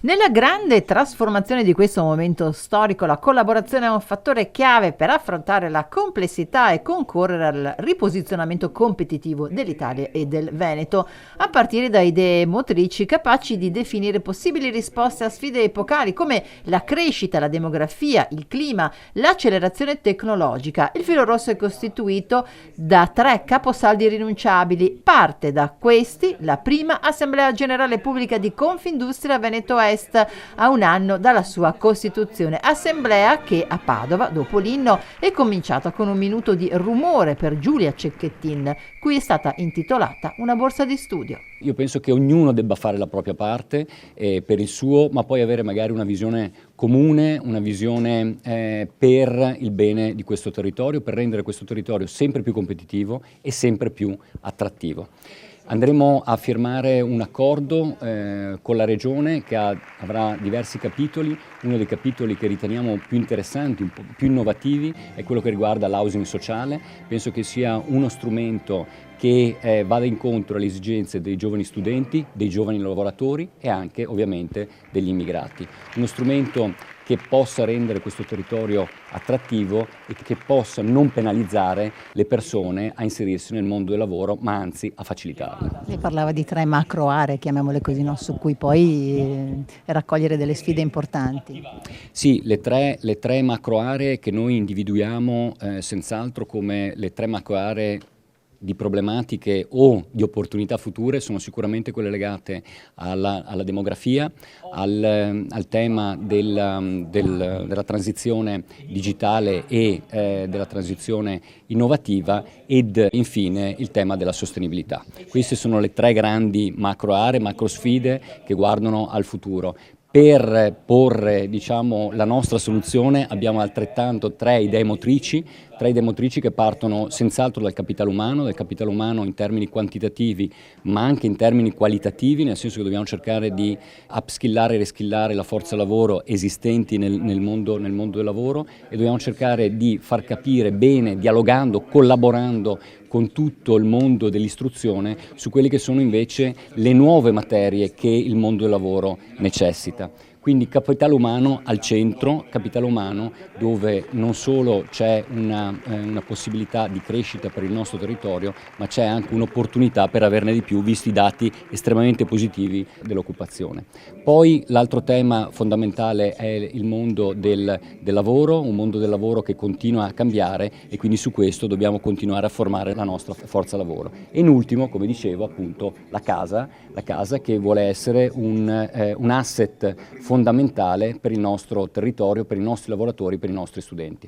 Nella grande trasformazione di questo momento storico, la collaborazione è un fattore chiave per affrontare la complessità e concorrere al riposizionamento competitivo dell'Italia e del Veneto, a partire da idee motrici capaci di definire possibili risposte a sfide epocali come la crescita, la demografia, il clima, l'accelerazione tecnologica. Il filo rosso è costituito da 3 caposaldi irrinunciabili. Parte da questi la prima Assemblea Generale Pubblica di Confindustria Veneto Est, a un anno dalla sua costituzione. Assemblea che a Padova, dopo l'inno, è cominciata con un minuto di rumore per Giulia Cecchettin, cui è stata intitolata una borsa di studio. Io penso che ognuno debba fare la propria parte per il suo, ma poi avere magari una visione comune, una visione per il bene di questo territorio, per rendere questo territorio sempre più competitivo e sempre più attrattivo. Andremo a firmare un accordo con la Regione che avrà diversi capitoli. Uno dei capitoli che riteniamo più interessanti, un po' più innovativi, è quello che riguarda l'housing sociale. Penso che sia uno strumento che vada incontro alle esigenze dei giovani studenti, dei giovani lavoratori e anche ovviamente degli immigrati. Uno strumento che possa rendere questo territorio attrattivo e che possa non penalizzare le persone a inserirsi nel mondo del lavoro, ma anzi a facilitarlo. Lei parlava di 3 macro aree, chiamiamole così, no? Su cui poi raccogliere delle sfide importanti. Sì, le tre macro aree che noi individuiamo senz'altro come le 3 macro aree di problematiche o di opportunità future sono sicuramente quelle legate alla demografia, al tema della transizione digitale e della transizione innovativa ed infine il tema della sostenibilità. Queste sono le 3 grandi macro aree, macro sfide che guardano al futuro. Per porre la nostra soluzione abbiamo altrettanto 3 idee motrici che partono senz'altro dal capitale umano in termini quantitativi ma anche in termini qualitativi, nel senso che dobbiamo cercare di upskillare e reskillare la forza lavoro esistenti nel mondo del lavoro e dobbiamo cercare di far capire bene, dialogando, collaborando con tutto il mondo dell'istruzione su quelle che sono invece le nuove materie che il mondo del lavoro necessita. Quindi capitale umano al centro, capitale umano dove non solo c'è una possibilità di crescita per il nostro territorio, ma c'è anche un'opportunità per averne di più, visti i dati estremamente positivi dell'occupazione. Poi l'altro tema fondamentale è il mondo del lavoro, un mondo del lavoro che continua a cambiare e quindi su questo dobbiamo continuare a formare la nostra forza lavoro. E in ultimo, come dicevo, appunto la casa che vuole essere un asset fondamentale per il nostro territorio, per i nostri lavoratori, per i nostri studenti.